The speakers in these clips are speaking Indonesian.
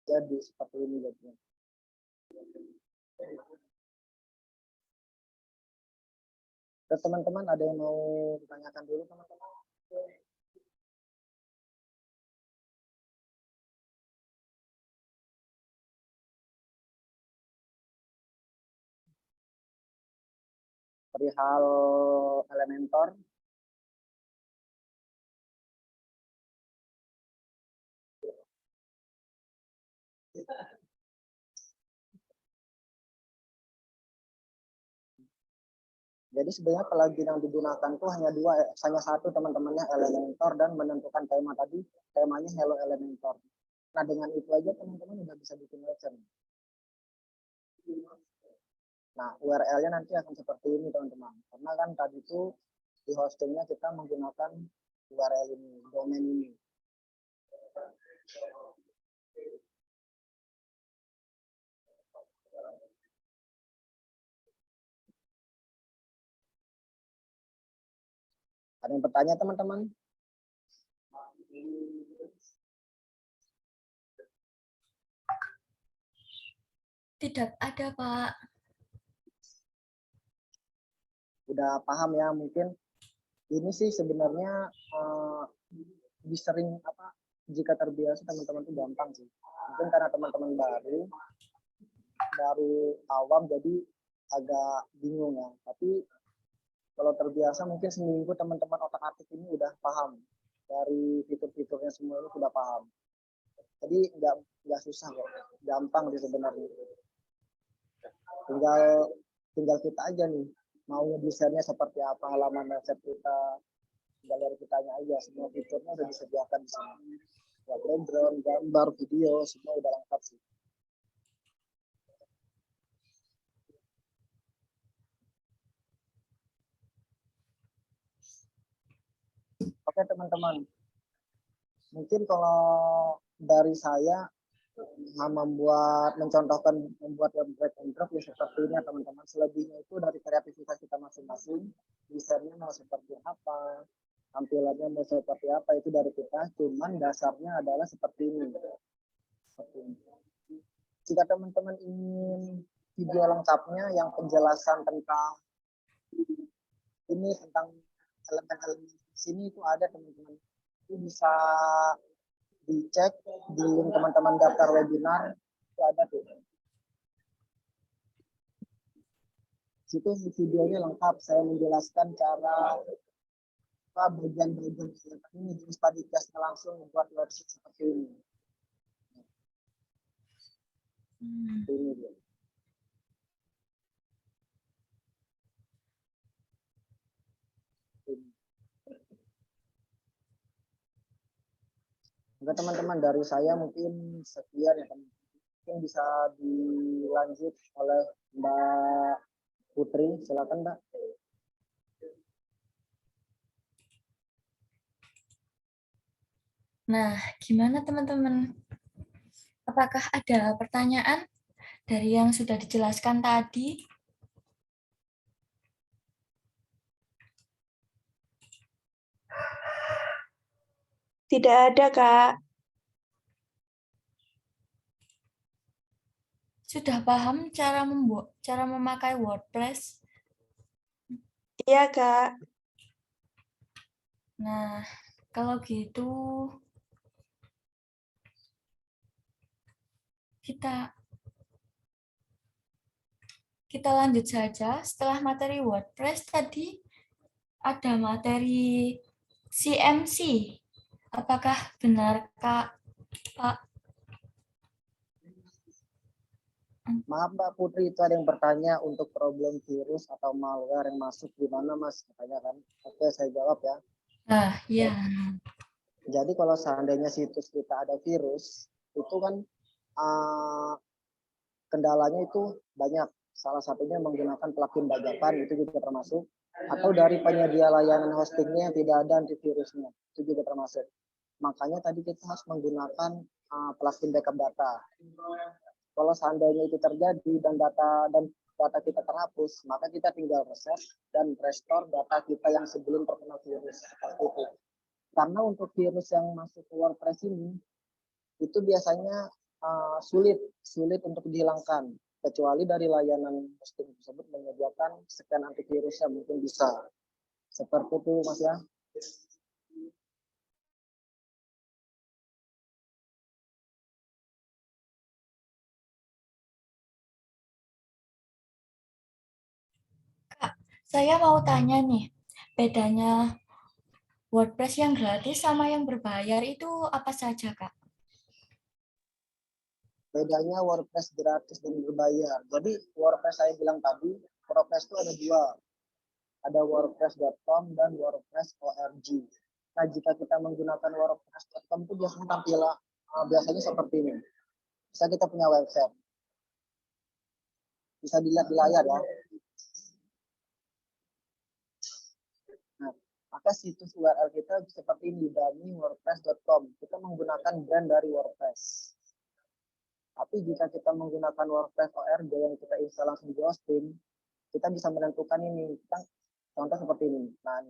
jadi seperti ini jadinya. Terus teman-teman ada yang mau ditanyakan dulu teman-teman? Perihal Elementor. Jadi sebenarnya plugin yang digunakan itu hanya satu teman-temannya, Elementor, dan menentukan tema tadi, temanya Hello Elementor. Nah dengan itu aja teman-teman udah bisa bikin website. Nah URL-nya nanti akan seperti ini teman-teman. Karena kan tadi itu di hostingnya kita menggunakan URL ini, domain ini. Ada yang bertanya teman-teman? Tidak ada, Pak. Udah paham ya, mungkin ini sih sebenarnya disering jika terbiasa teman-teman itu gampang sih. Mungkin karena teman-teman baru awam jadi agak bingung ya. Tapi kalau terbiasa mungkin seminggu teman-teman otak-atik ini udah paham dari fitur-fiturnya, semua ini sudah paham. Jadi nggak susah kok, gampang sih sebenarnya. Tinggal kita aja nih mau desainnya seperti apa, halaman website kita, tinggal dari kitanya aja. Semua fiturnya udah disediakan di sini. Ya, background, gambar, video, semua udah lengkap sih. Oke teman-teman, mungkin kalau dari saya membuat web drag and drop ya seperti ini teman-teman. Selebihnya itu dari kreativitas kita masing-masing, desainnya mau seperti apa, tampilannya mau seperti apa, itu dari kita. Cuman dasarnya adalah seperti ini. Jika teman-teman ingin video lengkapnya yang penjelasan tentang ini, tentang elemen-elemen sini, itu ada teman-teman. Itu bisa dicek di link teman-teman daftar webinar, itu ada tuh. Situ videonya lengkap, saya menjelaskan cara bagian-bagian ini, jenis podcast langsung membuat website seperti ini. Ini dia. Oke teman-teman, dari saya mungkin sekian ya teman. Mungkin bisa dilanjut oleh Mbak Putri, silakan Mbak. Nah, gimana teman-teman? Apakah ada pertanyaan dari yang sudah dijelaskan tadi? Tidak ada, Kak. Sudah paham cara memakai WordPress? Iya, Kak. Nah, kalau gitu kita lanjut saja. Setelah materi WordPress tadi ada materi CMC. Apakah benar, Kak? Pak? Maaf Mbak Putri, itu ada yang bertanya untuk problem virus atau malware yang masuk di mana Mas? Katanya kan. Oke, saya jawab ya. Nah, iya. Jadi kalau seandainya situs kita ada virus, itu kan kendalanya itu banyak. Salah satunya menggunakan plugin bajakan, itu juga termasuk. Atau dari penyedia layanan hostingnya yang tidak ada antivirusnya, itu juga termasuk. Makanya tadi kita harus menggunakan plugin backup data. Kalau seandainya itu terjadi dan data kita terhapus, maka kita tinggal reset dan restore data kita yang sebelum terkena virus, seperti itu. Karena untuk virus yang masuk ke WordPress ini, itu biasanya sulit untuk dihilangkan, kecuali dari layanan hosting tersebut menyediakan scan antivirusnya, mungkin bisa seperti itu Mas ya. Kak, saya mau tanya nih, bedanya WordPress yang gratis sama yang berbayar itu apa saja, Kak? Bedanya WordPress gratis dan berbayar. Jadi WordPress saya bilang tadi, WordPress itu ada dua. Ada wordpress.com dan wordpress.org. Nah, jika kita menggunakan wordpress.com itu biasanya seperti ini. Bisa kita punya website. Bisa dilihat di layar ya. Nah, maka situs URL kita seperti ini, dummy.wordpress.com. Kita menggunakan brand dari WordPress. Tapi jika kita menggunakan WordPress.org yang kita install langsung di hosting, kita bisa menentukan ini. Kita contoh seperti ini. Nah,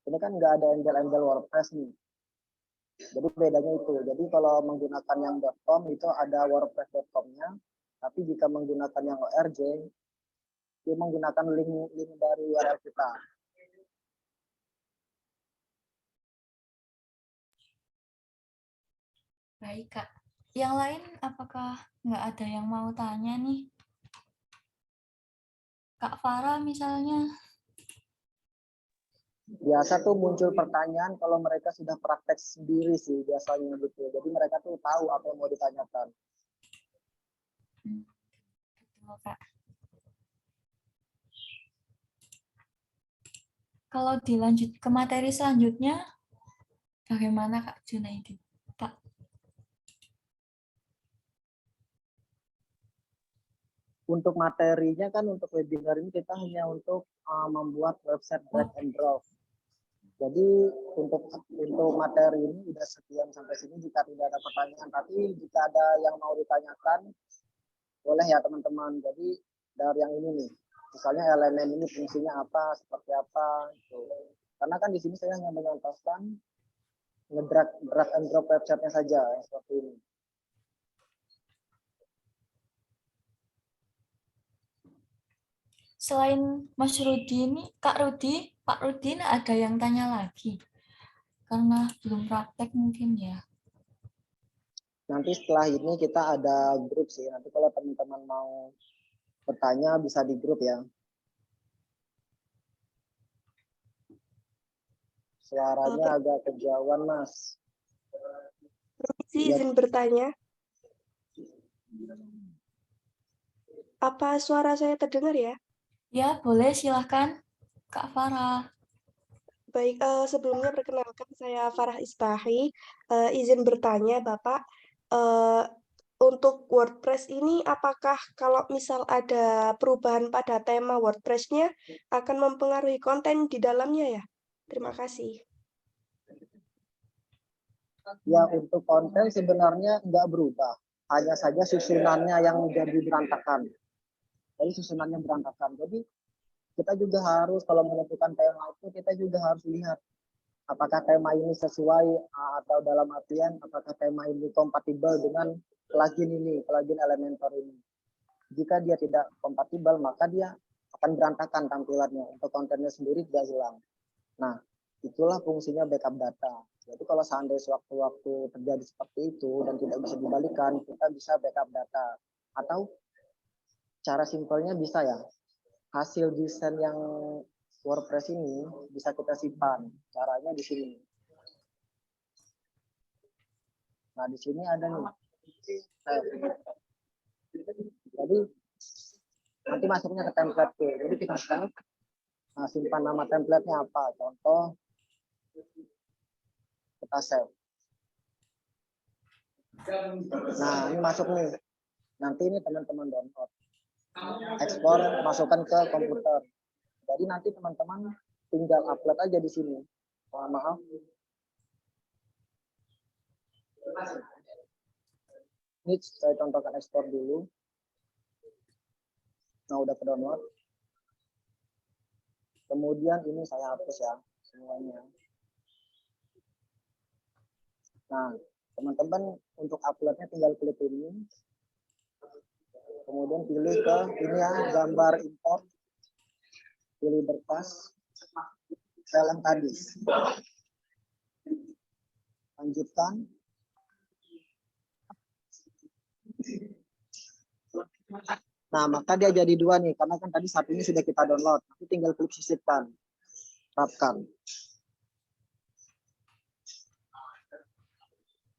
ini kan nggak ada embel-embel WordPress nih. Jadi bedanya itu. Jadi kalau menggunakan yang .com itu ada wordpress.com-nya. Tapi jika menggunakan yang ORG, dia menggunakan link dari URL kita. Baik, Kak. Yang lain apakah nggak ada yang mau tanya nih? Kak Farah misalnya. Biasa tuh muncul pertanyaan kalau mereka sudah praktek sendiri sih biasanya gitu. Jadi mereka tuh tahu apa yang mau ditanyakan. Betul, Kak. Kalau dilanjut ke materi selanjutnya, bagaimana Kak Junaidi? Kak. Untuk materinya kan untuk webinar ini kita hanya untuk membuat website drag and drop. Jadi untuk materi ini sudah sekian sampai sini jika tidak ada pertanyaan. Tapi jika ada yang mau ditanyakan, boleh ya teman-teman. Jadi dari yang ini nih, misalnya elemen ini fungsinya apa, seperti apa. Gitu. Karena kan di sini saya hanya mencontohkan drag and drop websitenya saja seperti ini. Selain Mas Rudi ini, Kak Rudi, Pak Rudi ada yang tanya lagi? Karena belum praktek mungkin ya. Nanti setelah ini kita ada grup sih. Nanti kalau teman-teman mau bertanya bisa di grup ya. Suaranya agak kejauhan, Mas. Permisi, izin bertanya. Apa suara saya terdengar ya? Ya, boleh silahkan Kak Farah. Baik, sebelumnya perkenalkan saya Farah Isbahi. Izin bertanya, Bapak, untuk WordPress ini apakah kalau misal ada perubahan pada tema WordPress-nya akan mempengaruhi konten di dalamnya ya? Terima kasih. Ya, untuk konten sebenarnya nggak berubah. Hanya saja susunannya yang jadi berantakan. Jadi susunannya berantakan. Jadi kita juga harus kalau menentukan tema itu kita juga harus lihat apakah tema ini sesuai atau dalam artian apakah tema ini kompatibel dengan plugin Elementor ini. Jika dia tidak kompatibel maka dia akan berantakan tampilannya. Untuk kontennya sendiri tidak hilang. Nah, itulah fungsinya backup data. Jadi kalau seandainya sewaktu-waktu terjadi seperti itu dan tidak bisa dibalikan, kita bisa backup data. Atau cara simpelnya bisa ya, hasil desain yang WordPress ini bisa kita simpan. Caranya di sini. Nah, di sini ada nih. Jadi nanti masuknya ke template tuh. Jadi kita save. Nah, simpan nama template-nya apa? Contoh kita save. Nah, ini masuk nih. Nanti ini teman-teman download. Ekspor, masukkan ke komputer. Jadi nanti teman-teman tinggal upload aja di sini. Maaf. Ini saya contohkan ekspor dulu. Nah, udah ke download. Kemudian ini saya hapus ya semuanya. Nah, Teman-teman untuk uploadnya tinggal klik ini, kemudian pilih ke ini ya, gambar import, pilih berkas, file yang tadi, lanjutkan. Nah, maka dia jadi dua nih, karena kan tadi satunya sudah kita download, nanti tinggal klik sisipkan, terapkan.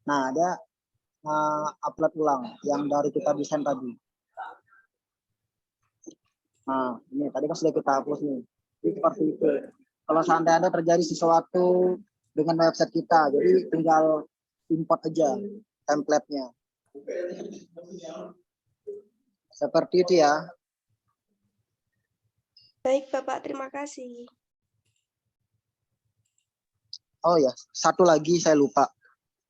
Nah, ada upload ulang yang dari kita desain tadi. Nah, ini tadi kan sudah kita hapus nih. Jadi seperti itu. Kalau seandainya ada terjadi sesuatu dengan website kita, jadi tinggal import aja template-nya. Seperti itu ya. Baik, Bapak, terima kasih. Oh ya, satu lagi saya lupa.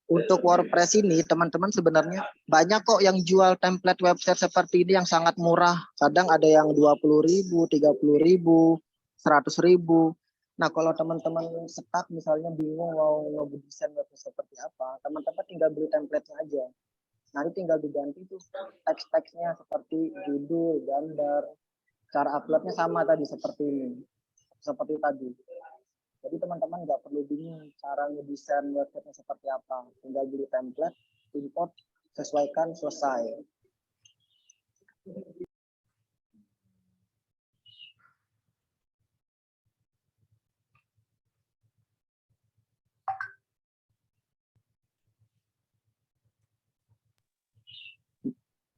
Untuk WordPress ini, teman-teman sebenarnya banyak kok yang jual template website seperti ini yang sangat murah. Kadang ada yang 20.000, 30.000, 100.000. Nah, kalau teman-teman stuck misalnya bingung mau ngedesain website seperti apa, teman-teman tinggal beli template-nya aja. Nanti tinggal diganti tuh teks-teksnya seperti judul, gambar, cara uploadnya sama tadi seperti ini. Seperti tadi. Jadi teman-teman nggak perlu bingung cara ngedesain website seperti apa. Tinggal beli template, import, sesuaikan, selesai.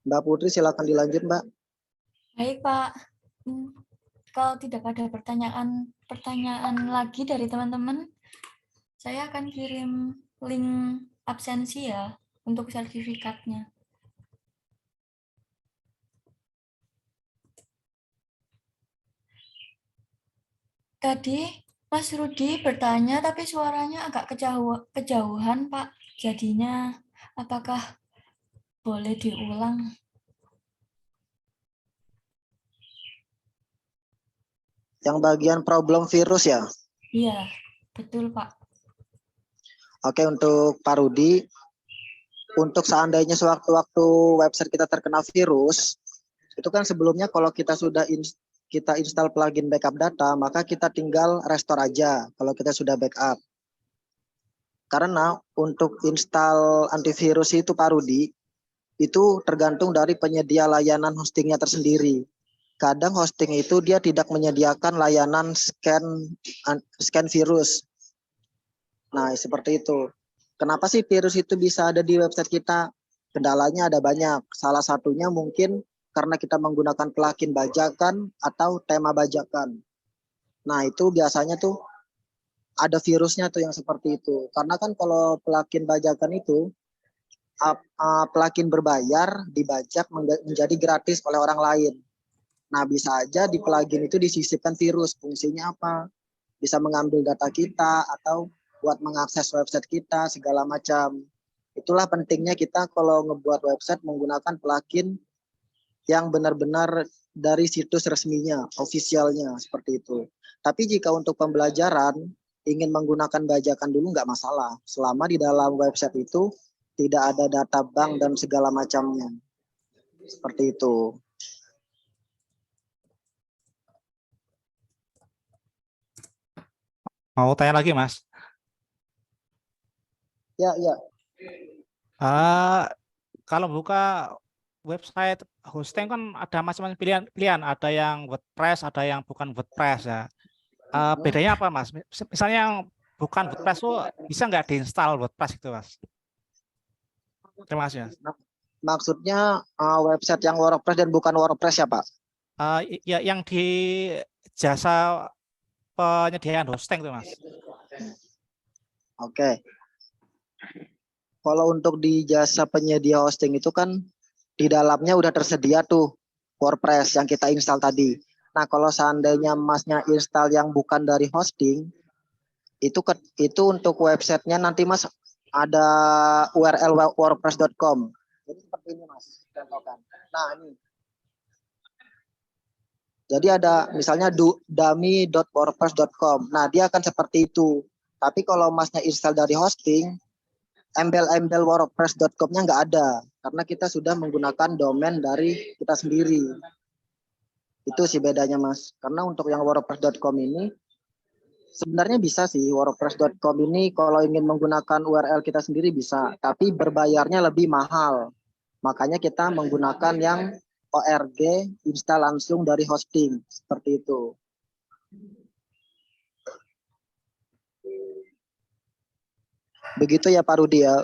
Mbak Putri silakan dilanjut, Mbak. Baik, Pak. Kalau tidak ada pertanyaan lagi dari teman-teman, saya akan kirim link absensi ya untuk sertifikatnya. Tadi Mas Rudi bertanya tapi suaranya agak kejauhan, Pak. Jadinya apakah boleh diulang? Yang bagian problem virus ya. Iya, betul, Pak. Oke, untuk Pak Rudi, untuk seandainya sewaktu-waktu website kita terkena virus, itu kan sebelumnya kalau kita sudah kita install plugin backup data, maka kita tinggal restore aja kalau kita sudah backup. Karena untuk install antivirus itu Pak Rudi, itu tergantung dari penyedia layanan hostingnya tersendiri. Kadang hosting itu dia tidak menyediakan layanan scan virus. Nah, seperti itu. Kenapa sih virus itu bisa ada di website kita? Kendalanya ada banyak. Salah satunya mungkin karena kita menggunakan plugin bajakan atau tema bajakan. Nah, itu biasanya tuh ada virusnya tuh yang seperti itu. Karena kan kalau plugin bajakan itu plugin berbayar dibajak menjadi gratis oleh orang lain. Nah, bisa aja di plugin itu disisipkan virus. Fungsinya apa? Bisa mengambil data kita atau buat mengakses website kita, segala macam. Itulah pentingnya kita kalau ngebuat website menggunakan plugin yang benar-benar dari situs resminya, officialnya, seperti itu. Tapi jika untuk pembelajaran, ingin menggunakan bajakan dulu nggak masalah. Selama di dalam website itu tidak ada data bank dan segala macamnya. Seperti itu. Mau tanya lagi, Mas? Ya, ya. Kalau buka website hosting kan ada macam-macam pilihan. Ada yang WordPress, ada yang bukan WordPress ya. Bedanya apa, Mas? Misalnya yang bukan WordPress tuh bisa nggak diinstal WordPress itu, Mas? Terima kasih, Mas. Maksudnya website yang WordPress dan bukan WordPress ya, Pak? Ya, yang di jasa penyediaan hosting tuh, Mas. Oke. Kalau untuk di jasa penyedia hosting itu kan di dalamnya udah tersedia tuh WordPress yang kita install tadi. Nah, kalau seandainya Masnya install yang bukan dari hosting, itu untuk websitenya nanti Mas ada URL wordpress.com. Jadi seperti ini Mas, contohkan. Nah, ini. Jadi ada misalnya dummy.wordpress.com. Nah, dia akan seperti itu. Tapi kalau Masnya install dari hosting, embel-embel wordpress.com-nya nggak ada karena kita sudah menggunakan domain dari kita sendiri. Itu sih bedanya Mas. Karena untuk yang wordpress.com ini sebenarnya bisa sih, wordpress.com ini kalau ingin menggunakan URL kita sendiri bisa, tapi berbayarnya lebih mahal. Makanya kita menggunakan yang ORG install langsung dari hosting seperti itu. Begitu ya Pak Rudi ya.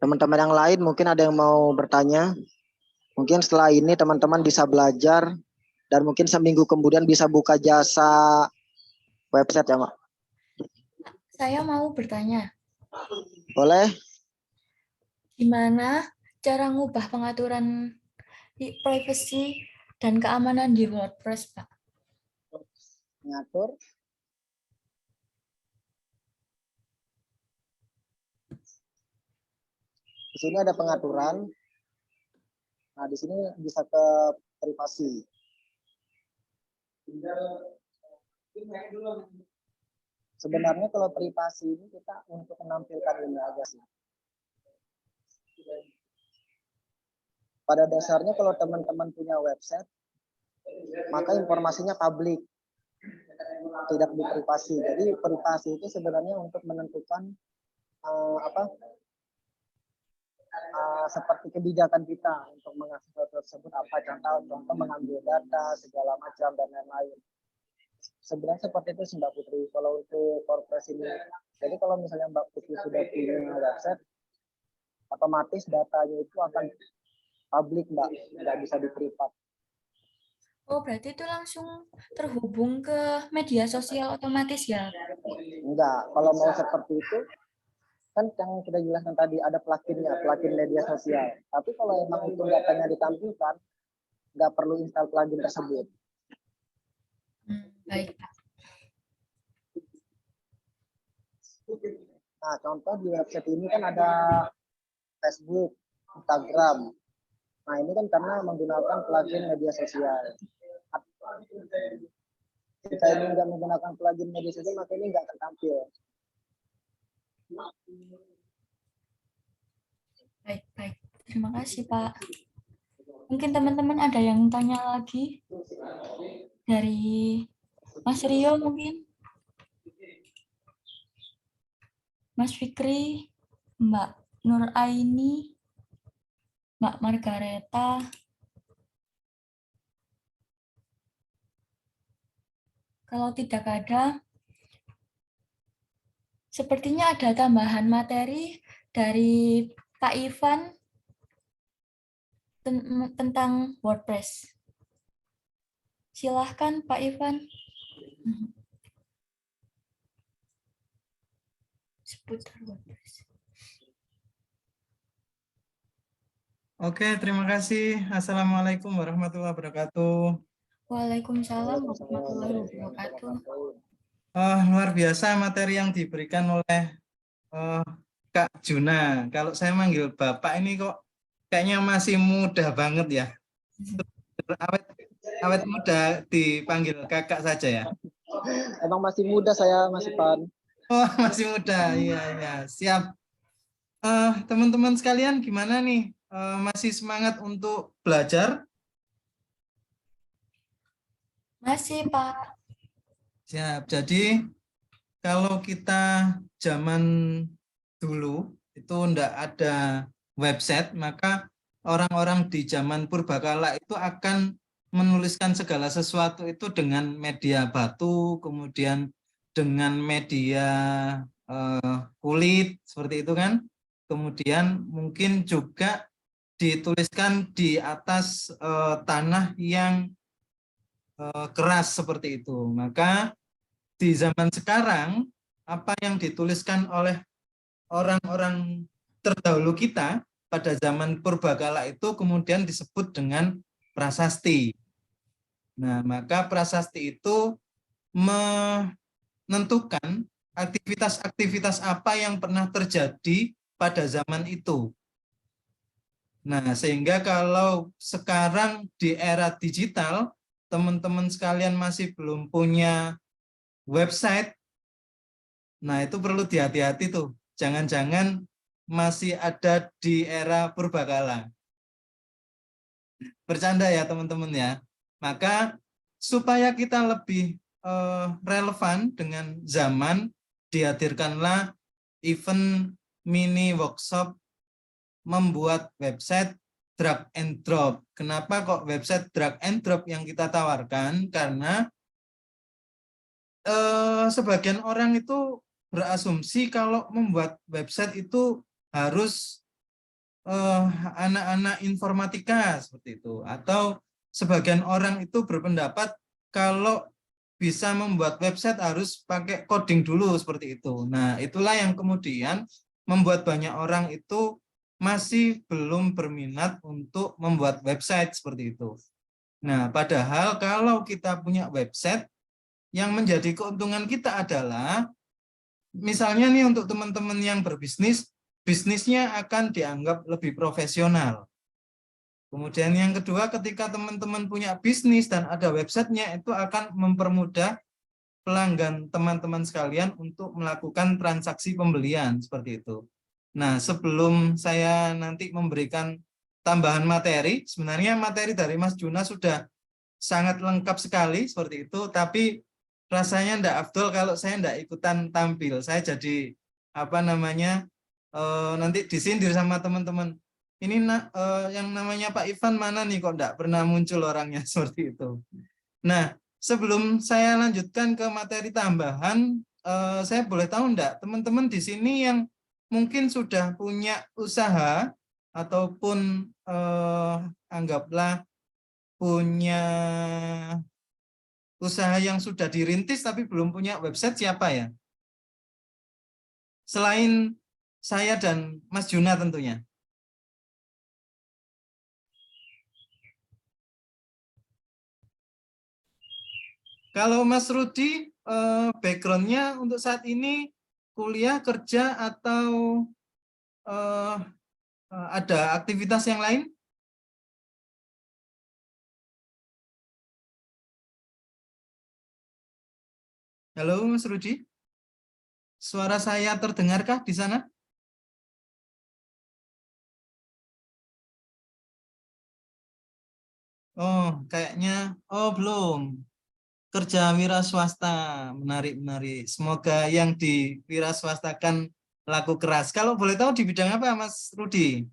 Teman-teman yang lain mungkin ada yang mau bertanya. Mungkin setelah ini teman-teman bisa belajar dan mungkin seminggu kemudian bisa buka jasa website ya Mak. Saya mau bertanya, Boleh? gimana cara ngubah pengaturan privacy dan keamanan di WordPress, Pak? Mengatur. Di sini ada pengaturan. Nah, di sini bisa ke privasi. Sebenarnya kalau privasi ini kita untuk menampilkan ini aja sih. Pada dasarnya kalau teman-teman punya website, maka informasinya publik, tidak di privasi. Jadi privasi itu sebenarnya untuk menentukan seperti kebijakan kita untuk mengakses sesuatu tersebut, apa contoh mengambil data segala macam dan lain-lain. Sebenarnya seperti itu sih Mbak Putri. Kalau untuk WordPress ini, jadi kalau misalnya Mbak Putri sudah punya website, otomatis datanya itu akan publik Mbak, nggak bisa di privat. Oh, berarti itu langsung terhubung ke media sosial otomatis ya? Enggak, kalau mau seperti itu, kan yang kita jelaskan tadi ada pluginnya, plugin media sosial. Tapi kalau emang itu datanya ditampilkan, nggak perlu install plugin tersebut. Baik, Pak. Nah, contoh di website ini kan ada Facebook, Instagram. Nah, ini kan karena menggunakan plugin media sosial. Jika ini nggak menggunakan plugin media sosial, maka ini nggak akan tampil. Baik. Terima kasih, Pak. Mungkin teman-teman ada yang tanya lagi dari Mas Rio mungkin? Mas Fikri, Mbak Nur Aini, Mbak Margareta. Kalau tidak ada, sepertinya ada tambahan materi dari Pak Ivan tentang WordPress. Silahkan Pak Ivan. Seputar WordPress. Oke, terima kasih. Assalamualaikum warahmatullahi wabarakatuh. Waalaikumsalam warahmatullahi wabarakatuh. Luar biasa materi yang diberikan oleh Kak Juna. Kalau saya manggil Bapak ini kok kayaknya masih muda banget ya. Awet muda dipanggil Kakak saja ya. Emang masih muda saya, Mas Ivan. Oh, masih muda. Iya, siap. Teman-teman sekalian gimana nih? Masih semangat untuk belajar? Masih, Pak. Siap. Jadi kalau kita zaman dulu itu enggak ada website, maka orang-orang di zaman purbakala itu akan menuliskan segala sesuatu itu dengan media batu, kemudian dengan media kulit, seperti itu kan. Kemudian mungkin juga dituliskan di atas tanah yang keras seperti itu. Maka di zaman sekarang, apa yang dituliskan oleh orang-orang terdahulu kita pada zaman purbakala itu kemudian disebut dengan prasasti. Nah, maka prasasti itu menentukan aktivitas-aktivitas apa yang pernah terjadi pada zaman itu. Nah, sehingga kalau sekarang di era digital, teman-teman sekalian masih belum punya website, nah itu perlu dihati-hati tuh. Jangan-jangan masih ada di era purbakala. Bercanda ya teman-teman ya. Maka supaya kita lebih relevan dengan zaman, dihadirkanlah event mini workshop membuat website drag and drop. Kenapa kok website drag and drop yang kita tawarkan? Karena sebagian orang itu berasumsi kalau membuat website itu harus anak-anak informatika seperti itu, atau sebagian orang itu berpendapat kalau bisa membuat website harus pakai coding dulu seperti itu. Nah, itulah yang kemudian membuat banyak orang itu masih belum berminat untuk membuat website seperti itu. Nah, padahal kalau kita punya website, yang menjadi keuntungan kita adalah misalnya nih untuk teman-teman yang berbisnis, bisnisnya akan dianggap lebih profesional. Kemudian yang kedua, ketika teman-teman punya bisnis dan ada websitenya, itu akan mempermudah pelanggan teman-teman sekalian untuk melakukan transaksi pembelian seperti itu. Nah, sebelum saya nanti memberikan tambahan materi, sebenarnya materi dari Mas Juna sudah sangat lengkap sekali seperti itu, tapi rasanya enggak afdol kalau saya enggak ikutan tampil. Saya jadi nanti disindir sama teman-teman. Ini yang namanya Pak Ivan mana nih kok enggak pernah muncul orangnya seperti itu. Nah, sebelum saya lanjutkan ke materi tambahan, saya boleh tahu enggak teman-teman di sini yang mungkin sudah punya usaha ataupun anggaplah punya usaha yang sudah dirintis tapi belum punya website siapa ya? Selain saya dan Mas Juna tentunya. Kalau Mas Rudi, background-nya untuk saat ini kuliah, kerja, atau ada aktivitas yang lain? Halo Mas Rudi, suara saya terdengarkah di sana? Oh, kayaknya, belum. Kerja wira swasta, menarik, menarik. Semoga yang di wira swastakan laku keras. Kalau boleh tahu di bidang apa, Mas Rudi?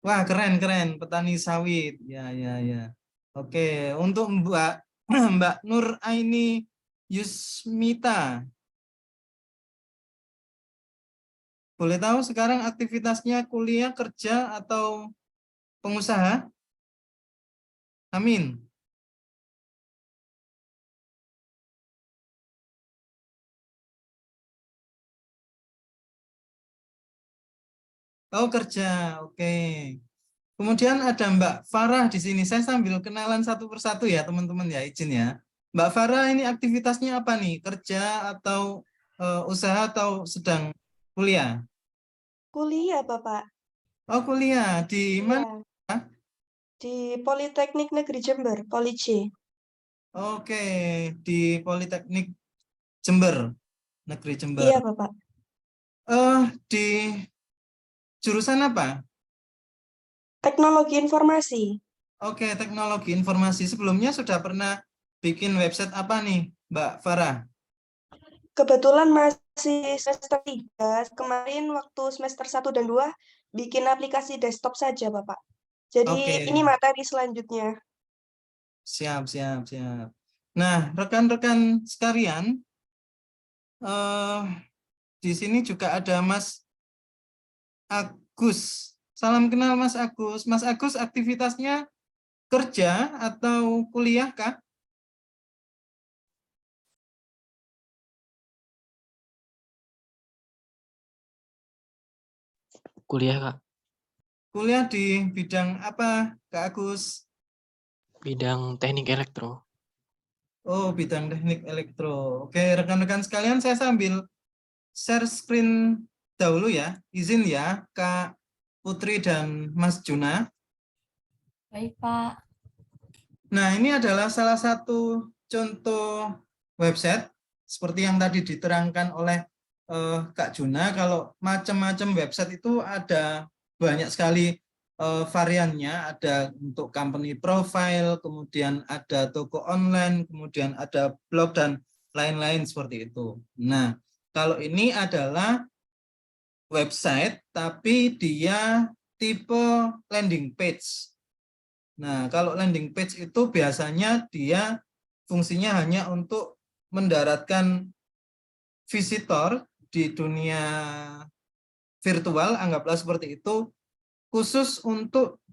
Wah, keren, keren. Petani sawit. Ya, ya, ya. Oke, untuk Mbak Mbak Nur Aini Yusmita, boleh tahu sekarang aktivitasnya kuliah, kerja, atau pengusaha? Amin. Oh, kerja. Oke. Kemudian ada Mbak Farah di sini. Saya sambil kenalan satu persatu ya, teman-teman ya, izin ya. Mbak Farah ini aktivitasnya apa nih? Kerja atau usaha atau sedang kuliah? Kuliah, Bapak. Oh, kuliah. Di mana? Iya, di Politeknik Negeri Jember, Poli J. Oke, di Politeknik Jember, Negeri Jember. Iya, Bapak. Di jurusan apa? Teknologi informasi. Oke, teknologi informasi. Sebelumnya sudah pernah bikin website apa nih, Mbak Farah? Kebetulan masih semester 3, kemarin waktu semester 1 dan 2 bikin aplikasi desktop saja, Bapak. Jadi Oke, ini materi selanjutnya. siap, siap, siap. Nah, rekan-rekan sekalian, eh, di sini juga ada Mas Agus. Salam kenal Mas Agus. Mas Agus aktivitasnya kerja atau kuliah kah? Kuliah, Kak. Kuliah di bidang apa, Kak Agus? Bidang teknik elektro. Oh, bidang teknik elektro. Oke, rekan-rekan sekalian, saya sambil share screen dahulu ya. Izin ya, Kak Putri dan Mas Juna. Baik, Pak. Nah, ini adalah salah satu contoh website seperti yang tadi diterangkan oleh Kak Juna. Kalau macam-macam website itu ada banyak sekali variannya. Ada untuk company profile, kemudian ada toko online, kemudian ada blog dan lain-lain seperti itu. Nah, kalau ini adalah website tapi dia tipe landing page. Nah, kalau landing page itu biasanya dia fungsinya hanya untuk mendaratkan visitor di dunia virtual, anggaplah seperti itu, khusus untuk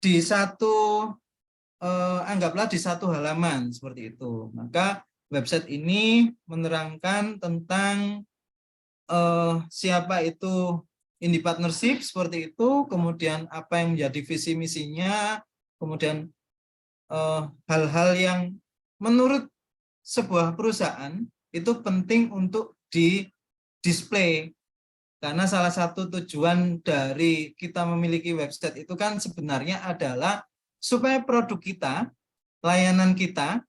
di satu anggaplah di satu halaman seperti itu. Maka website ini menerangkan tentang siapa itu indie partnership seperti itu, kemudian apa yang menjadi visi misinya, kemudian hal-hal yang menurut sebuah perusahaan itu penting untuk di display, karena salah satu tujuan dari kita memiliki website itu kan sebenarnya adalah supaya produk kita, layanan kita,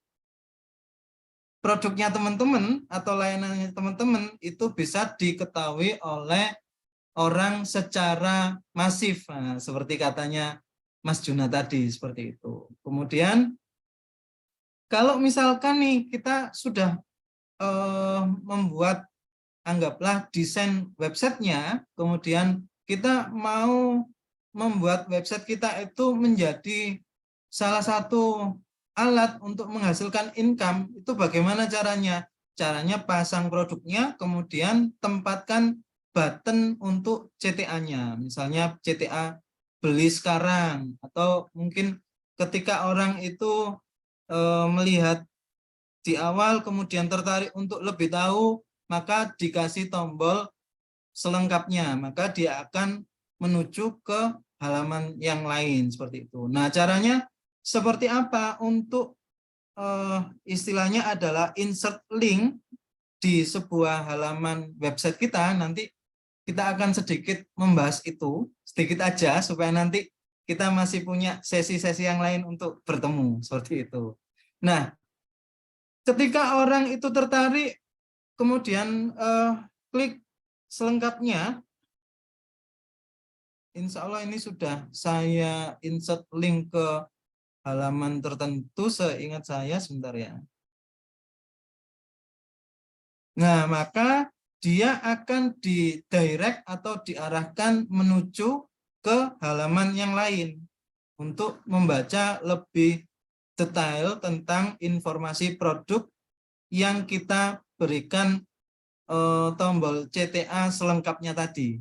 produknya teman-teman atau layanannya teman-teman itu bisa diketahui oleh orang secara masif. Nah, seperti katanya Mas Juna tadi seperti itu. Kemudian kalau misalkan nih kita sudah membuat, anggaplah desain websitenya, kemudian kita mau membuat website kita itu menjadi salah satu alat untuk menghasilkan income, itu bagaimana caranya? Caranya pasang produknya, kemudian tempatkan button untuk CTA-nya, misalnya CTA beli sekarang, atau mungkin ketika orang itu melihat di awal kemudian tertarik untuk lebih tahu, maka dikasih tombol selengkapnya, maka dia akan menuju ke halaman yang lain seperti itu. Nah, caranya seperti apa untuk istilahnya adalah insert link di sebuah halaman website kita. Nanti kita akan sedikit membahas itu, sedikit aja, supaya nanti kita masih punya sesi-sesi yang lain untuk bertemu seperti itu. Nah, ketika orang itu tertarik, kemudian klik selengkapnya, insya Allah ini sudah saya insert link ke halaman tertentu, seingat saya, sebentar ya. Nah, maka dia akan didirect atau diarahkan menuju ke halaman yang lain untuk membaca lebih detail tentang informasi produk yang kita berikan tombol CTA selengkapnya tadi.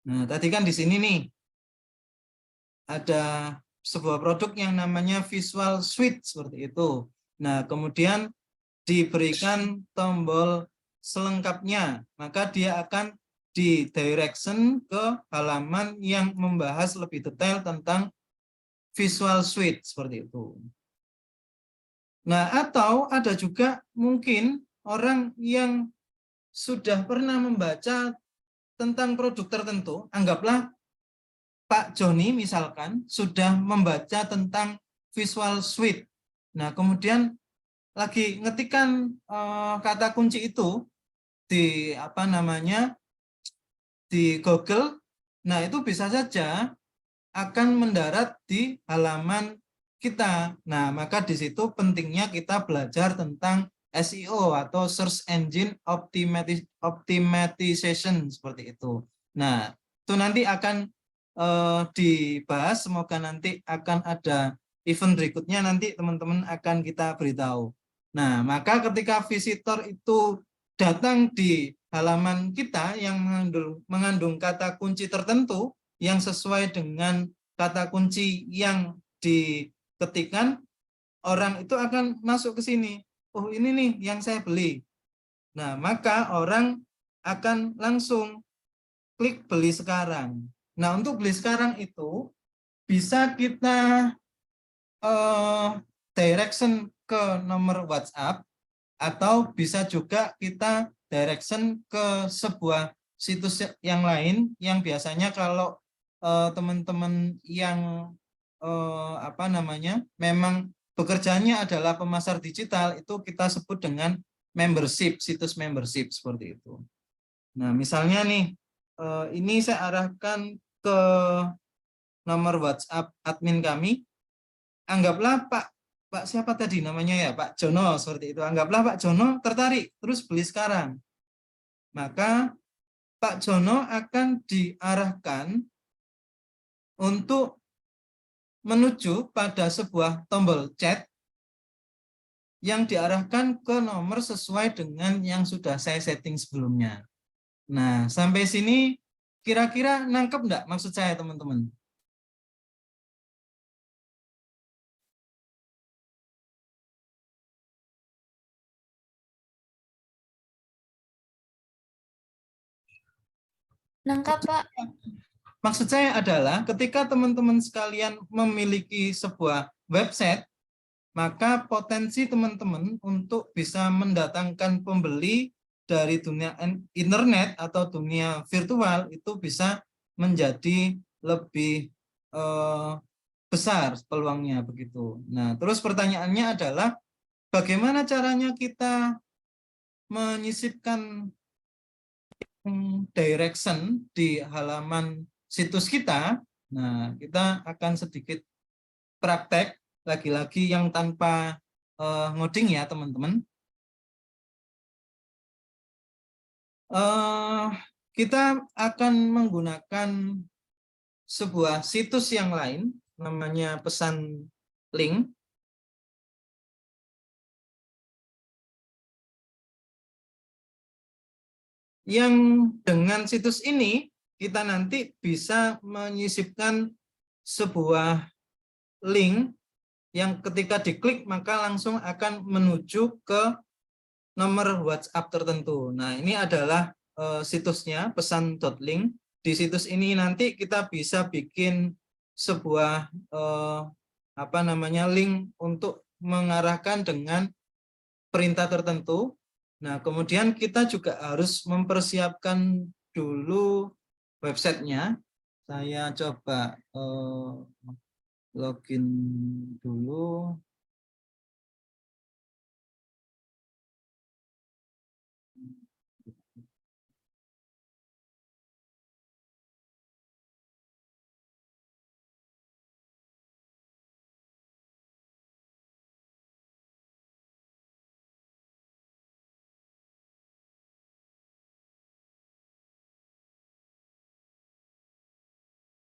Nah, tadi kan di sini nih ada sebuah produk yang namanya Visual Suite seperti itu. Nah, kemudian diberikan tombol selengkapnya, maka dia akan di-direction ke halaman yang membahas lebih detail tentang Visual Suite seperti itu. Nah, atau ada juga mungkin orang yang sudah pernah membaca tentang produk tertentu, anggaplah Pak Joni misalkan sudah membaca tentang Visual Suite. Nah, kemudian lagi ngetikan kata kunci itu di di Google, nah itu bisa saja akan mendarat di halaman kita. Nah, maka di situ pentingnya kita belajar tentang SEO atau Search Engine Optimization seperti itu. Nah, itu nanti akan dibahas, semoga nanti akan ada event berikutnya, nanti teman-teman akan kita beritahu. Nah, maka ketika visitor itu datang di halaman kita yang mengandung kata kunci tertentu yang sesuai dengan kata kunci yang diketikkan, orang itu akan masuk ke sini. Oh, ini nih yang saya beli. Nah, maka orang akan langsung klik beli sekarang. Nah, untuk beli sekarang itu bisa kita direction ke nomor WhatsApp, atau bisa juga kita direction ke sebuah situs yang lain yang biasanya kalau teman-teman yang apa namanya memang bekerjanya adalah pemasar digital, itu kita sebut dengan membership, situs membership seperti itu. Nah, misalnya nih ini saya arahkan ke nomor WhatsApp admin kami. Anggaplah Pak siapa tadi namanya ya, Pak Jono seperti itu. Anggaplah Pak Jono tertarik terus beli sekarang. Maka Pak Jono akan diarahkan untuk menuju pada sebuah tombol chat yang diarahkan ke nomor sesuai dengan yang sudah saya setting sebelumnya. Nah, sampai sini kira-kira nangkep enggak maksud saya, teman-teman? Nangkap, Pak. Maksud saya adalah ketika teman-teman sekalian memiliki sebuah website, maka potensi teman-teman untuk bisa mendatangkan pembeli dari dunia internet atau dunia virtual itu bisa menjadi lebih besar peluangnya begitu. Nah, terus pertanyaannya adalah bagaimana caranya kita menyisipkan direction di halaman situs kita. Nah, kita akan sedikit praktek lagi-lagi yang tanpa ngoding ya, teman-teman. Kita akan menggunakan sebuah situs yang lain, namanya pesan link. Yang dengan situs ini, kita nanti bisa menyisipkan sebuah link yang ketika diklik maka langsung akan menuju ke nomor WhatsApp tertentu. Nah, ini adalah situsnya pesan.link. Di situs ini nanti kita bisa bikin sebuah apa namanya link untuk mengarahkan dengan perintah tertentu. Nah, kemudian kita juga harus mempersiapkan dulu websitenya. Saya coba login dulu.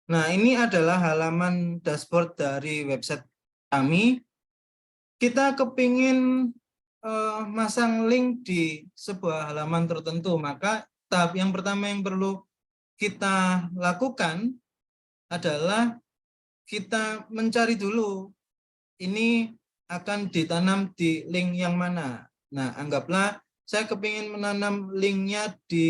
Nah, ini adalah halaman dashboard dari website kami. Kita kepingin masang link di sebuah halaman tertentu, maka tahap yang pertama yang perlu kita lakukan adalah kita mencari dulu ini akan ditanam di link yang mana. Nah, anggaplah saya kepingin menanam linknya di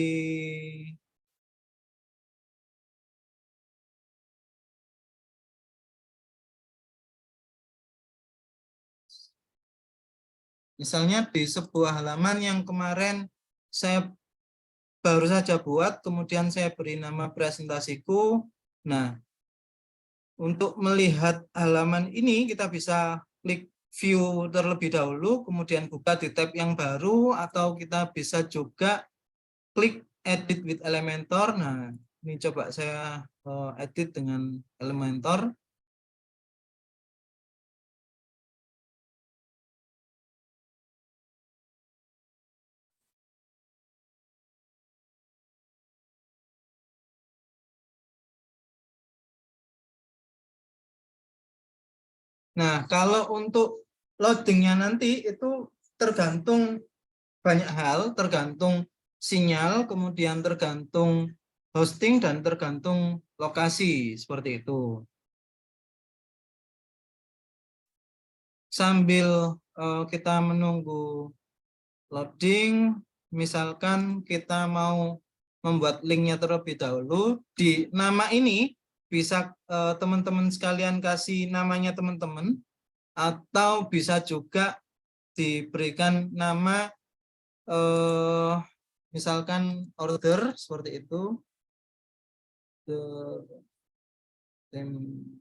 misalnya di sebuah halaman yang kemarin saya baru saja buat, kemudian saya beri nama presentasiku. Nah, untuk melihat halaman ini kita bisa klik view terlebih dahulu, kemudian buka di tab yang baru, atau kita bisa juga klik edit with Elementor. Nah, ini coba saya edit dengan Elementor. Nah, kalau untuk loadingnya nanti itu tergantung banyak hal, tergantung sinyal, kemudian tergantung hosting, dan tergantung lokasi, seperti itu. Sambil kita menunggu loading, misalkan kita mau membuat linknya terlebih dahulu, di nama ini bisa teman-teman sekalian kasih namanya teman-teman. atau bisa juga diberikan nama misalkan order seperti itu, template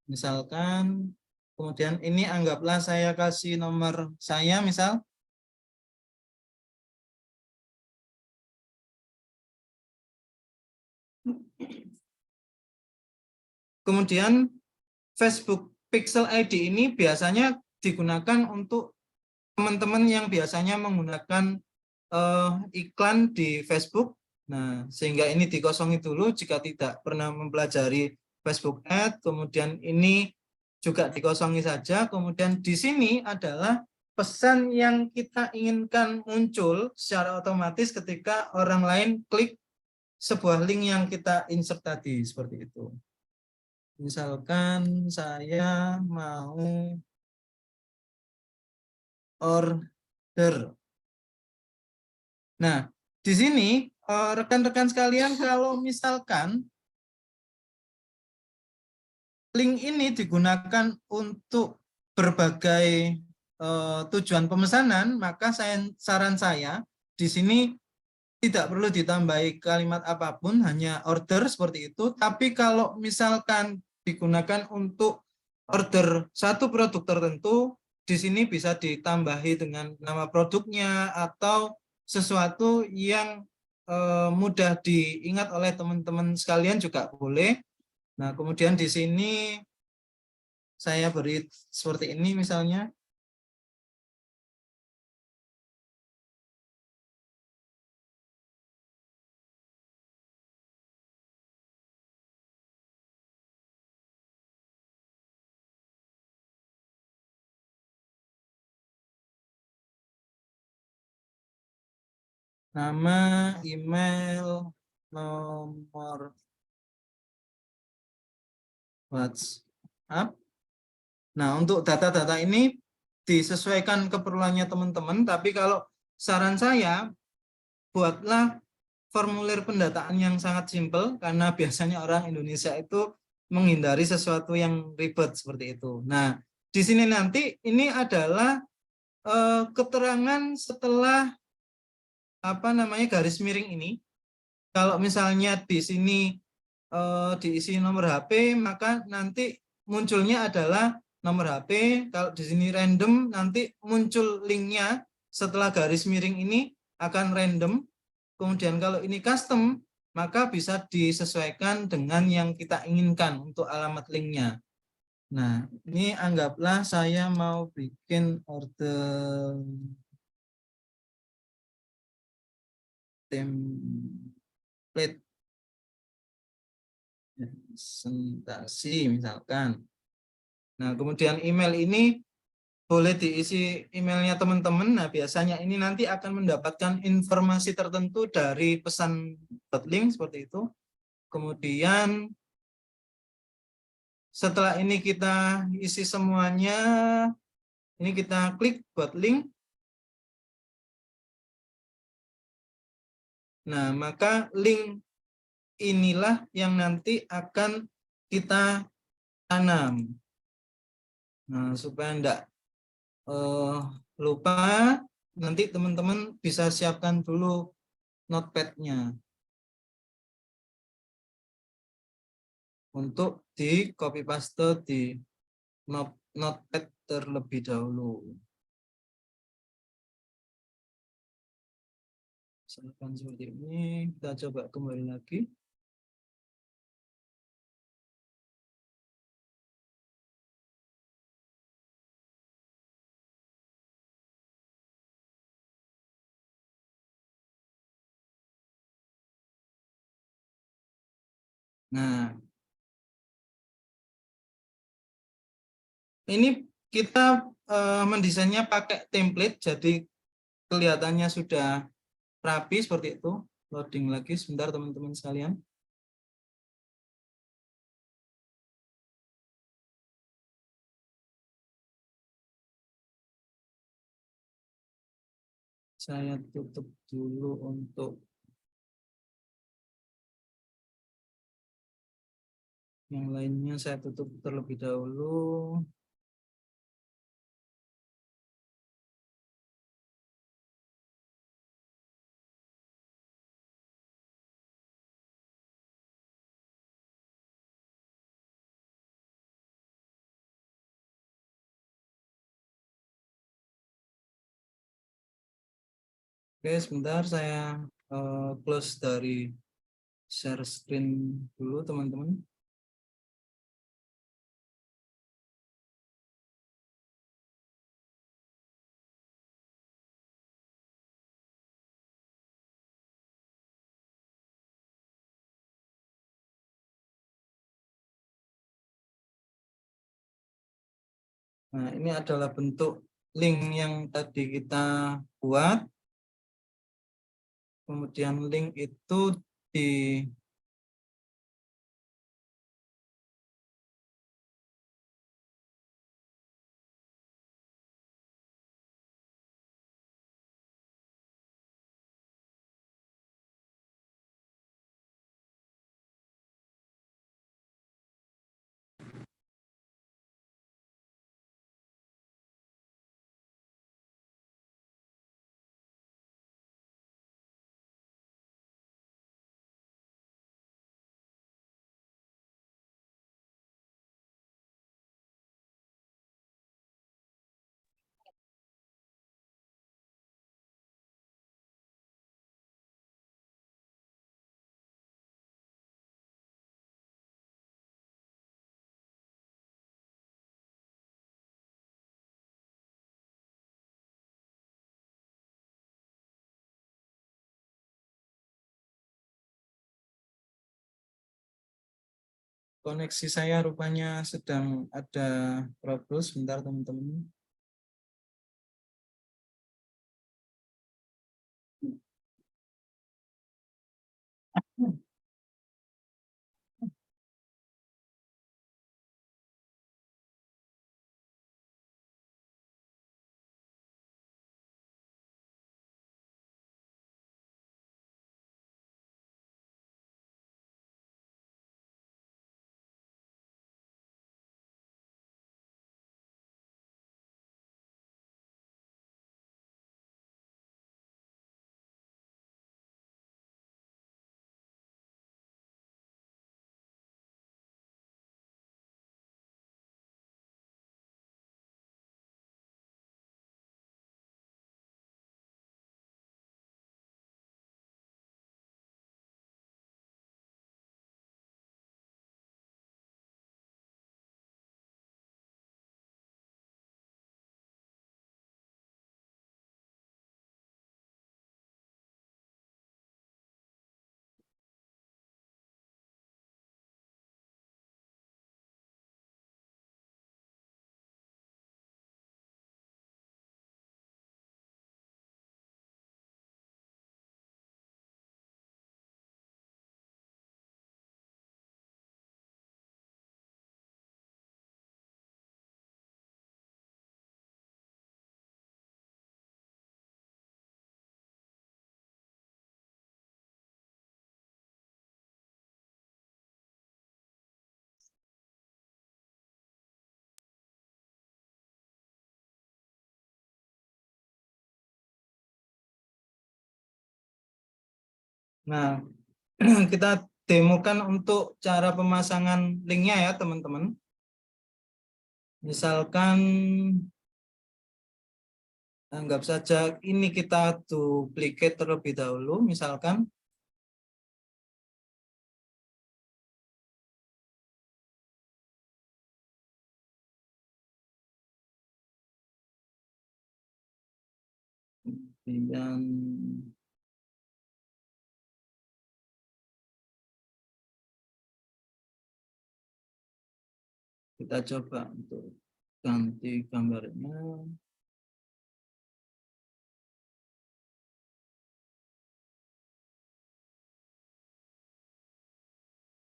misalkan, kemudian ini anggaplah saya kasih nomor saya misal. Kemudian Facebook Pixel ID ini biasanya digunakan untuk teman-teman yang biasanya menggunakan iklan di Facebook. Nah, sehingga ini dikosongi dulu jika tidak pernah mempelajari Facebook Ad. Kemudian ini juga dikosongi saja. Kemudian di sini adalah pesan yang kita inginkan muncul secara otomatis ketika orang lain klik sebuah link yang kita insert tadi, seperti itu. Misalkan saya mau order. Nah, di sini rekan-rekan sekalian, kalau misalkan link ini digunakan untuk berbagai tujuan pemesanan, maka saran saya di sini tidak perlu ditambahi kalimat apapun, hanya order seperti itu. Tapi kalau misalkan digunakan untuk order satu produk tertentu, di sini bisa ditambahi dengan nama produknya atau sesuatu yang mudah diingat oleh teman-teman sekalian juga boleh. Nah, kemudian di sini saya beri seperti ini misalnya. Nama, email, nomor WhatsApp. Nah, untuk data-data ini disesuaikan keperluannya teman-teman, tapi kalau saran saya, buatlah formulir pendataan yang sangat simpel, karena biasanya orang Indonesia itu menghindari sesuatu yang ribet seperti itu. Nah, di sini nanti ini adalah keterangan setelah garis miring ini. Kalau misalnya di sini diisi nomor HP, maka nanti munculnya adalah nomor HP. Kalau di sini random, nanti muncul linknya setelah garis miring ini akan random. Kemudian kalau ini custom, maka bisa disesuaikan dengan yang kita inginkan untuk alamat linknya. Nah, ini anggaplah saya mau bikin order template presentasi misalkan. Nah, kemudian email ini boleh diisi emailnya teman-teman. Nah, biasanya ini nanti akan mendapatkan informasi tertentu dari pesan link seperti itu. Kemudian setelah ini kita isi semuanya, ini kita klik buat link. Nah, maka link inilah yang nanti akan kita tanam. Nah, supaya enggak lupa, nanti teman-teman bisa siapkan dulu notepad-nya untuk di copy paste di notepad terlebih dahulu. Misalkan seperti ini, kita coba kembali lagi. Nah, ini kita mendesainnya pakai template, jadi kelihatannya sudah rapi seperti itu. Loading lagi sebentar teman-teman sekalian. Saya tutup dulu untuk Yang lainnya saya tutup terlebih dahulu. Oke, sebentar saya close dari share screen dulu, teman-teman. Nah, ini adalah bentuk link yang tadi kita buat. Kemudian link itu di koneksi saya rupanya sedang ada trouble. Sebentar, teman-teman. Nah, kita demokan untuk cara pemasangan linknya ya, teman-teman. Misalkan anggap saja ini kita duplicate terlebih dahulu, misalkan. Kemudian kita coba untuk ganti gambarnya.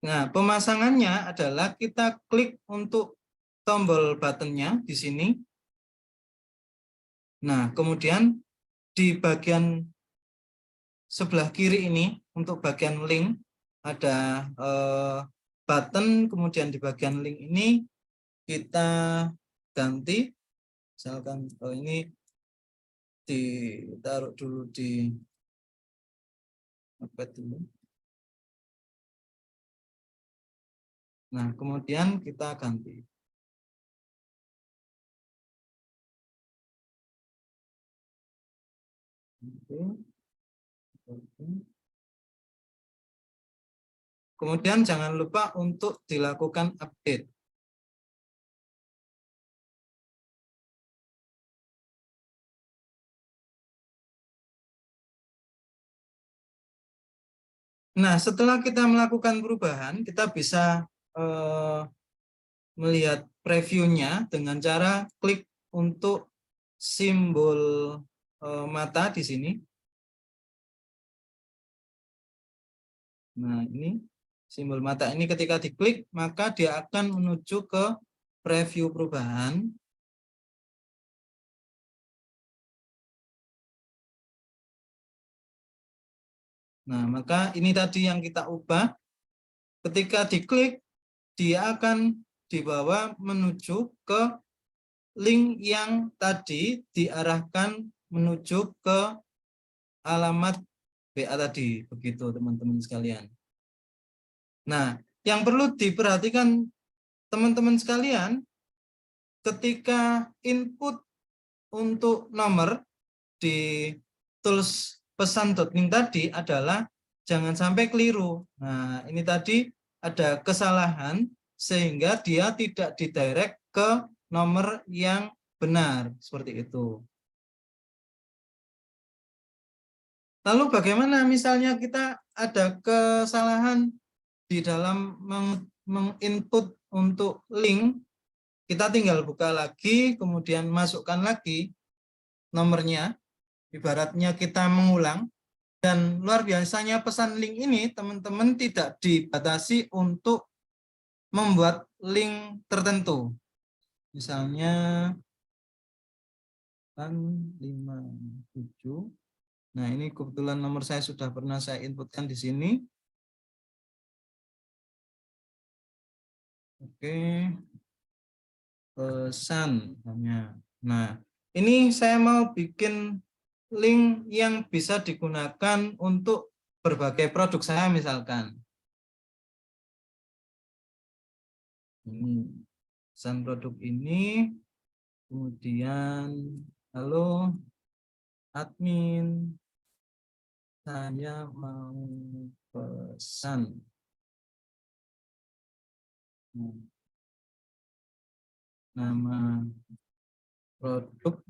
Nah, pemasangannya adalah kita klik untuk tombol buttonnya di sini. Nah, kemudian di bagian sebelah kiri ini untuk bagian link ada button, kemudian di bagian link ini kita ganti, misalkan ini ditaruh dulu di apa dulu. Nah, kemudian kita ganti. Oke. Kemudian jangan lupa untuk dilakukan update. Nah, setelah kita melakukan perubahan, kita bisa melihat previewnya dengan cara klik untuk simbol mata di sini. Nah, ini simbol mata ini ketika diklik, maka dia akan menuju ke preview perubahan. Nah, maka ini tadi yang kita ubah. Ketika diklik, dia akan dibawa menuju ke link yang tadi diarahkan menuju ke alamat BA tadi. Begitu teman-teman sekalian. Nah, yang perlu diperhatikan teman-teman sekalian, ketika input untuk nomor di tools pesan.link tadi adalah jangan sampai keliru. Nah, ini tadi ada kesalahan sehingga dia tidak didirect ke nomor yang benar, seperti itu. Lalu bagaimana misalnya kita ada kesalahan di dalam menginput untuk link, kita tinggal buka lagi, kemudian masukkan lagi nomornya, ibaratnya kita mengulang. Dan luar biasanya pesan link ini teman-teman tidak dibatasi untuk membuat link tertentu. Misalnya 57. Nah, ini kebetulan nomor saya sudah pernah saya inputkan di sini. Oke. Pesan. Nah, ini saya mau bikin link yang bisa digunakan untuk berbagai produk saya misalkan. Ini pesan produk ini, kemudian halo admin, saya mau pesan. Nama produk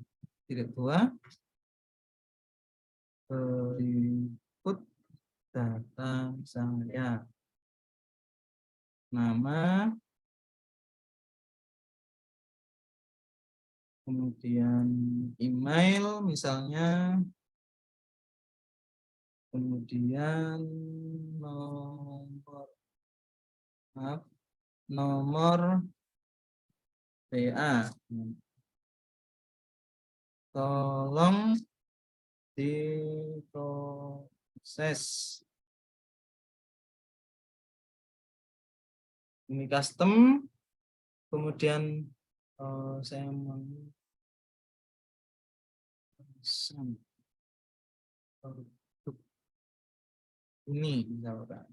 tidak tua, input data saya, nama, kemudian email misalnya, kemudian nomor PA, tolong diproses. Ini custom, kemudian saya mau produk ini misalkan.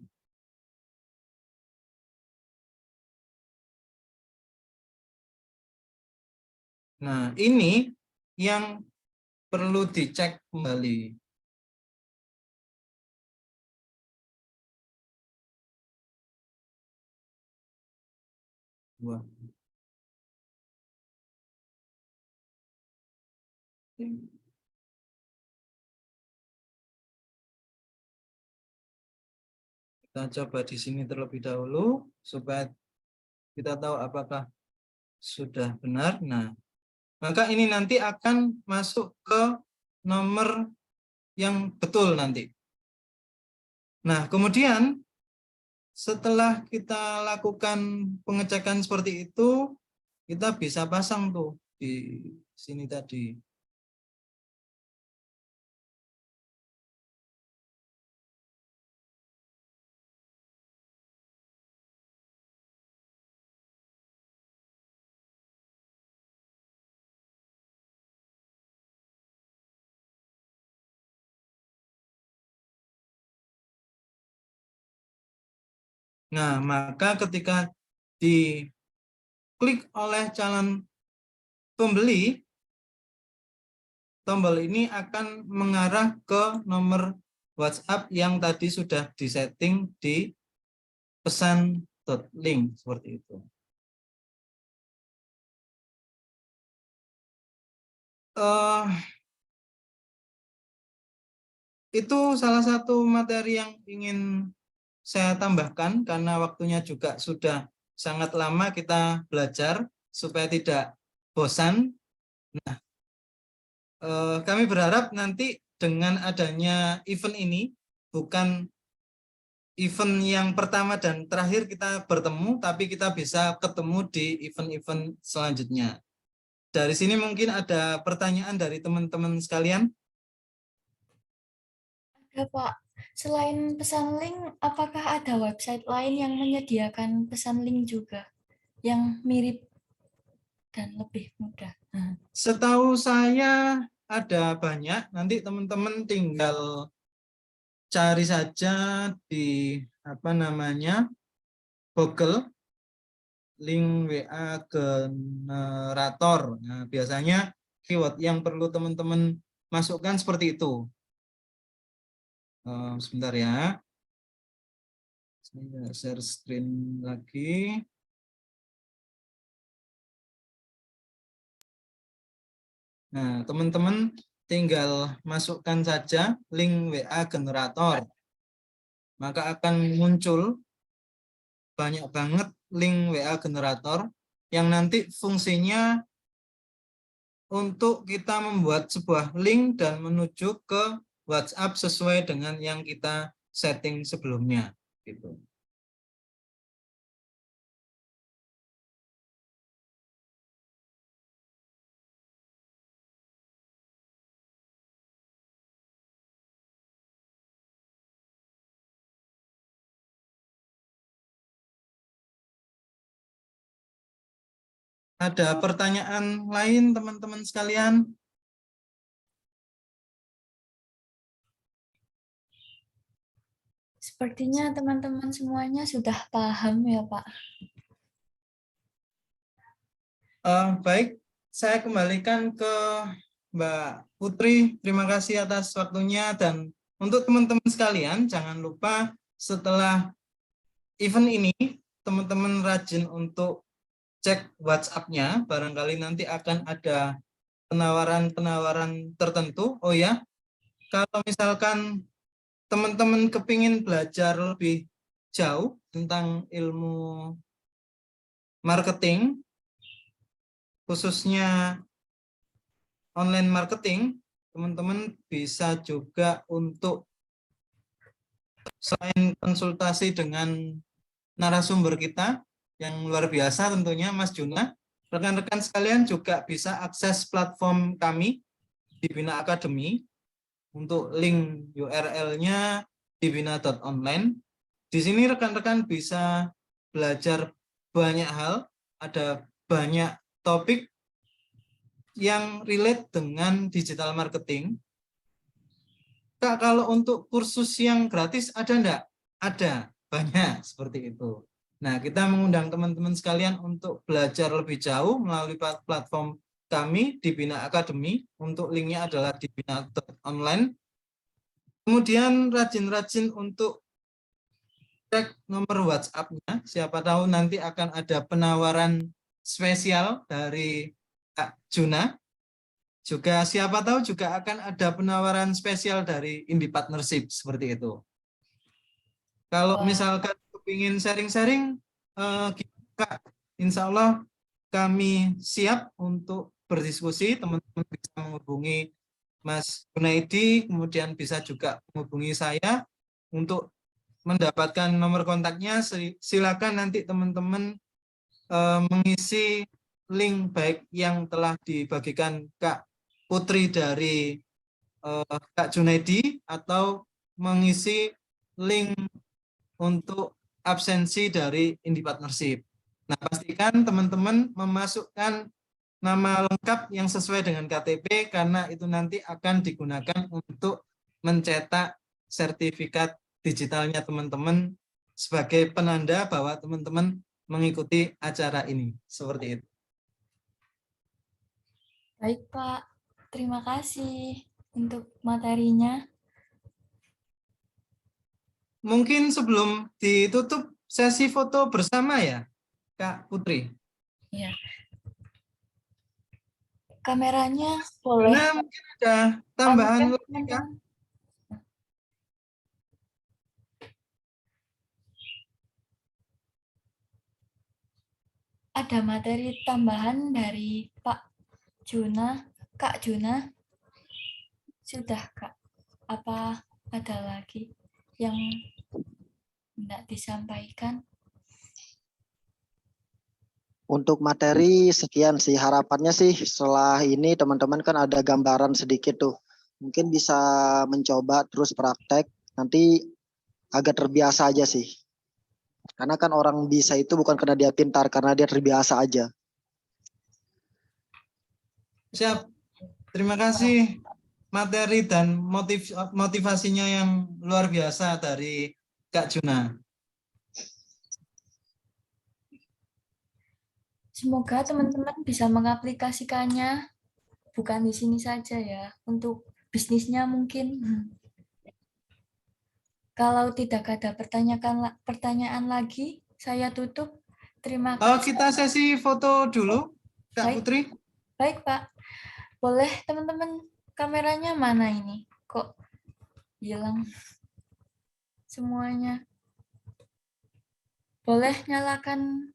Nah, ini yang perlu dicek kembali. Wah. Kita coba di sini terlebih dahulu supaya kita tahu apakah sudah benar. Nah, maka ini nanti akan masuk ke nomor yang betul nanti. Nah, kemudian setelah kita lakukan pengecekan seperti itu, kita bisa pasang tuh di sini tadi. Nah, maka ketika diklik oleh calon pembeli, tombol ini akan mengarah ke nomor WhatsApp yang tadi sudah disetting di pesan.link seperti itu. Itu salah satu materi yang ingin saya tambahkan karena waktunya juga sudah sangat lama kita belajar supaya tidak bosan. Kami berharap nanti dengan adanya event ini, bukan event yang pertama dan terakhir kita bertemu, tapi kita bisa ketemu di event-event selanjutnya. Dari sini mungkin ada pertanyaan dari teman-teman sekalian. Ada Pak. Selain pesan link, apakah ada website lain yang menyediakan pesan link juga yang mirip dan lebih mudah? Setahu saya ada banyak, nanti teman-teman tinggal cari saja di Google link WA generator. Nah, biasanya keyword yang perlu teman-teman masukkan seperti itu. Sebentar ya. Saya share screen lagi. Nah, teman-teman tinggal masukkan saja link WA generator. Maka akan muncul banyak banget link WA generator yang nanti fungsinya untuk kita membuat sebuah link dan menuju ke WhatsApp sesuai dengan yang kita setting sebelumnya. Gitu. Ada pertanyaan lain teman-teman sekalian? Sepertinya teman-teman semuanya sudah paham ya Pak. Baik, saya kembalikan ke Mbak Putri. Terima kasih atas waktunya, dan untuk teman-teman sekalian jangan lupa setelah event ini teman-teman rajin untuk cek WhatsApp-nya, barangkali nanti akan ada penawaran-penawaran tertentu. Oh ya, kalau misalkan teman-teman kepingin belajar lebih jauh tentang ilmu marketing, khususnya online marketing, teman-teman bisa juga untuk selain konsultasi dengan narasumber kita yang luar biasa tentunya Mas Juna, rekan-rekan sekalian juga bisa akses platform kami di Bina Academy. Untuk link URL-nya di bina.online. Di sini rekan-rekan bisa belajar banyak hal, ada banyak topik yang relate dengan digital marketing. Kak, kalau untuk kursus yang gratis ada enggak? Ada, banyak seperti itu. Nah, kita mengundang teman-teman sekalian untuk belajar lebih jauh melalui platform kami di Bina Academy. Untuk linknya adalah di bina.online. Kemudian rajin-rajin untuk cek nomor WhatsApp-nya. Siapa tahu nanti akan ada penawaran spesial dari Kak Juna. Juga siapa tahu juga akan ada penawaran spesial dari Indi Partnership seperti itu. Kalau misalkan ingin sharing-sharing, Kak, insya Allah kami siap untuk berdiskusi. Teman-teman bisa menghubungi Mas Junaidi, kemudian bisa juga menghubungi saya untuk mendapatkan nomor kontaknya. Silakan nanti teman-teman mengisi link baik yang telah dibagikan Kak Putri dari Kak Junaidi atau mengisi link untuk absensi dari Indi Partnership. Nah, pastikan teman-teman memasukkan nama lengkap yang sesuai dengan KTP karena itu nanti akan digunakan untuk mencetak sertifikat digitalnya teman-teman sebagai penanda bahwa teman-teman mengikuti acara ini. Seperti itu. Baik, Pak. Terima kasih untuk materinya. Mungkin sebelum ditutup sesi foto bersama ya, Kak Putri. Ya. Kameranya boleh. Karena mungkin ada tambahan on-cam, lagi, Kak. teman-teman. Ada materi tambahan dari Pak Juna, Kak Juna. Sudah, Kak. Apa ada lagi yang tidak disampaikan? Untuk materi sekian sih, harapannya sih setelah ini teman-teman kan ada gambaran sedikit tuh. Mungkin bisa mencoba terus praktek, nanti agak terbiasa aja sih. Karena kan orang bisa itu bukan karena dia pintar, karena dia terbiasa aja. Siap. Terima kasih materi dan motivasinya yang luar biasa dari Kak Juna. Semoga teman-teman bisa mengaplikasikannya bukan di sini saja ya, untuk bisnisnya mungkin. Kalau tidak ada pertanyaan lagi, saya tutup. Terima kasih. Kita sesi foto dulu, Kak Baik. Putri. Baik, Pak. Boleh teman-teman, kameranya mana ini? Kok hilang semuanya? Boleh nyalakan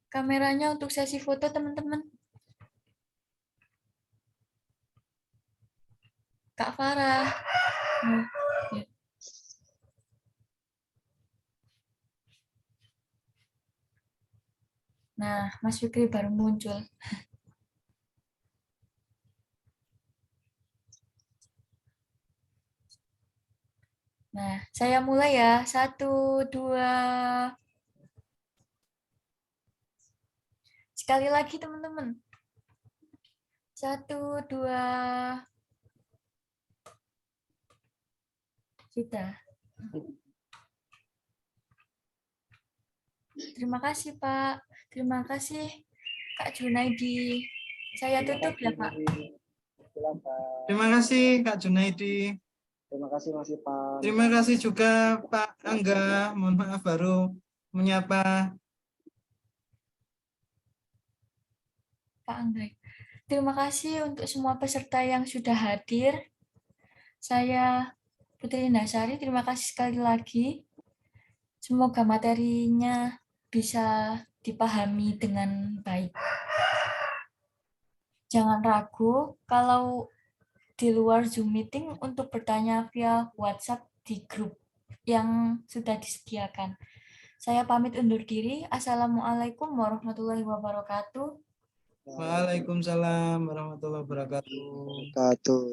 kameranya untuk sesi foto, teman-teman? Kak Farah. Ya. Nah, Mas Fikri baru muncul. Nah, saya mulai ya. 1, 2. Sekali lagi, teman-teman. 1, 2. Sudah. Terima kasih, Pak. Terima kasih, Kak Junaidi. Saya tutup ya, Pak. Terima kasih Kak Junaidi. Terima kasih Mas Ipan. Terima kasih juga Pak Angga. Mohon maaf baru menyapa. Pak Angga. Terima kasih untuk semua peserta yang sudah hadir. Saya Putri Nasari, terima kasih sekali lagi. Semoga materinya bisa dipahami dengan baik. Jangan ragu kalau di luar Zoom meeting untuk bertanya via WhatsApp di grup yang sudah disediakan. Saya pamit undur diri. Assalamualaikum warahmatullahi wabarakatuh. Waalaikumsalam warahmatullahi wabarakatuh. Wabarakatuh.